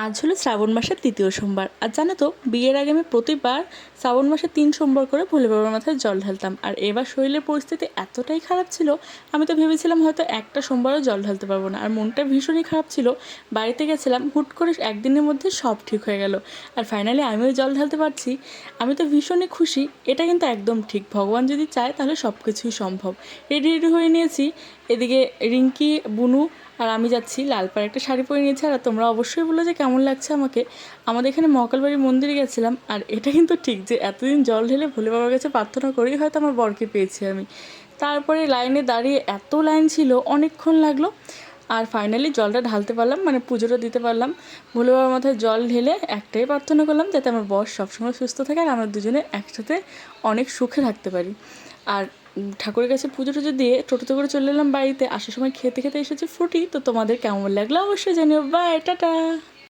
আজ হলো শ্রাবণ মাসের তৃতীয় সোমবার। আর জানো তো, বিয়ের আগে আমি প্রতিবার শ্রাবণ মাসে 3 সোমবার করে ভোলে বাবার মাথায় জল ঢালতাম। আর এবার শরীরের পরিস্থিতি এতটাই খারাপ ছিল, আমি তো ভেবেছিলাম হয়তো একটা সোমবারও জল ঢালতে পারবো না। আর মনটা ভীষণই খারাপ ছিল। বাড়িতে গেছিলাম, হুট করে একদিনের মধ্যে সব ঠিক হয়ে গেল। আর ফাইনালি আমিও জল ঢালতে পারছি। আমি তো ভীষণই খুশি। এটা কিন্তু একদম ঠিক, ভগবান যদি চায় তাহলে সব কিছুই সম্ভব। রেডি রেডি হয়ে নিয়েছি। এদিকে রিঙ্কি, বুনু আর আমি যাচ্ছি। লাল পাড়ে একটা শাড়ি পরে নিয়েছি। আর তোমরা অবশ্যই বলো যে কেমন লাগছে আমাকে। আমাদের এখানে মহাকালবাড়ি মন্দিরে গেছিলাম। আর এটা কিন্তু ঠিক যে এতদিন জল ঢেলে ভোলে বাবার কাছে প্রার্থনা করেই হয়তো আমার বরকে পেয়েছি আমি। তারপরে লাইনে দাঁড়িয়ে এত লাইন ছিল, অনেকক্ষণ লাগলো। আর ফাইনালি জলটা ঢালতে পারলাম, মানে পুজোটা দিতে পারলাম। ভোলে বাবার মাথায় জল ঢেলে একটাই প্রার্থনা করলাম, যাতে আমার বর সবসময় সুস্থ থাকে আর আমরা দুজনে একসাথে অনেক সুখে থাকতে পারি। আর ঠাকুরের কাছে পুজো টুজো দিয়ে টোটোতে করে চলে এলাম বাড়িতে। আসার সময় খেতে খেতে এসেছি ফ্রুটি। তো তোমাদের কেমন লাগলো অবশ্যই জানিও। Bye, tata.